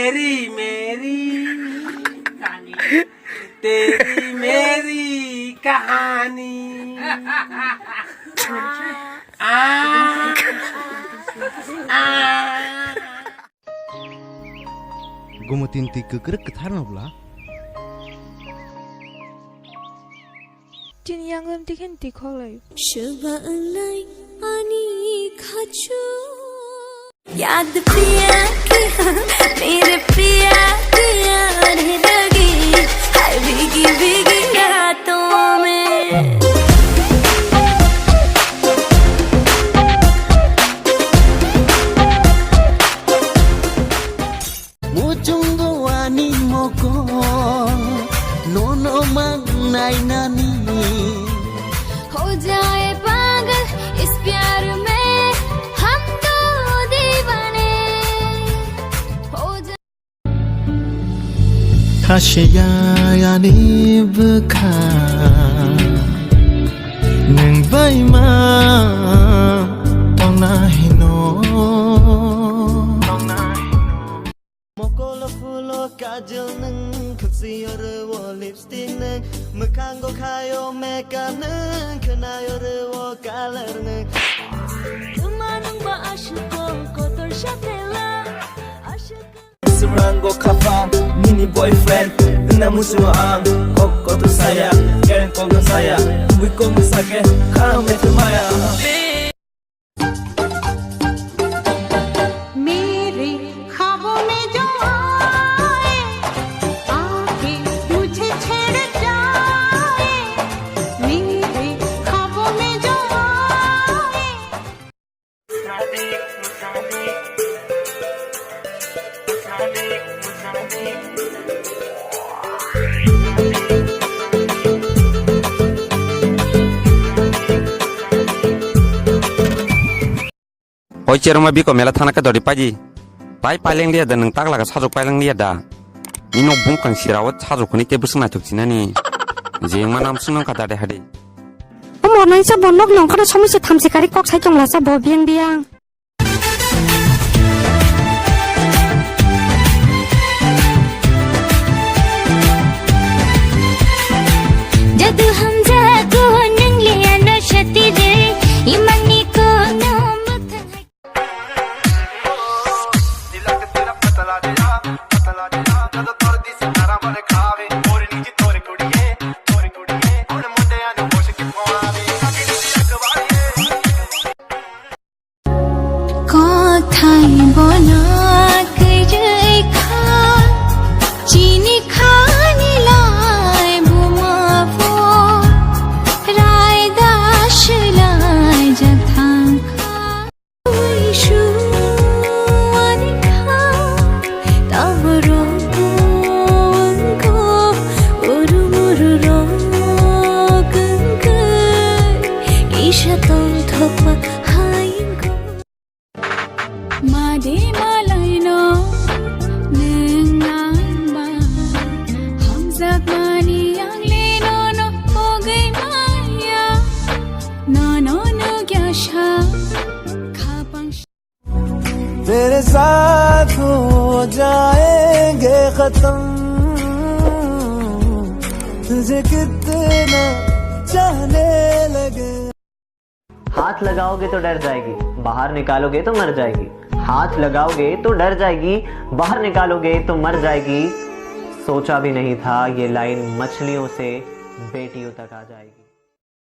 तेरी मेरी तेरी मेरी कहानी Gumutinti kekerek ketharnobla Tin yang lam tiken tikolay Shuba alay ani khachu याद पिया किया मेरे पिया किया रह लगी हाय भीगी भीगी रातों में Mujungo ani moko nono mangnai nani हो जाए पागल इस प्यार में हम तो दीवाने हो जाए Khashya yani bkha Nung bai ma Tong na hino Mokolo fulo kajal nung Khutsi yore wo lipstick nung Mekang go khayo makeup nung Khana yore wo color nung Tumanong ba asyko kotor siya tela asyko Serango kafa mini boyfriend Namu semua koko tu saya Keren koko saya Kui koko sake Kau metu maya मेरे ख्वाबों में जो आए आके मुझे छेड़ जाए मेरे ख्वाबों में जो आए Hoi cerma biko mela thana ka dori paji pai paleng dia dan tak laga sajok paleng dia da nino bungkang sirawat sajok ni ke busna tuk cinani jeng manam sunang kata de hade Omor nai sa bonok nong kada chomi se thamsi kari kok sai chong la sa bo biang biang जब हम जागो नंग लिया नशती दे इमनी को नाम কথাই বলা করে খা চিনি খানি লাই বুমাবো রায় দাস লাই যথাং খা ইসু আনি খা তবর গো উরু মুরু রগঙ্গ কিশতং ধোপা high Made malaino nengamba hamzak mani yang leno no hogai maya no no no gyasha khapang तेरे साथ हो जाएंगे खत्म तुझे कितना चाहने लगे हाथ लगाओगे तो डर जाएगी बाहर निकालोगे तो मर जाएगी हाथ लगाओगे तो डर जाएगी बाहर निकालोगे तो मर जाएगी सोचा भी नहीं था ये लाइन मछलियों से बेटियों तक आ जाएगी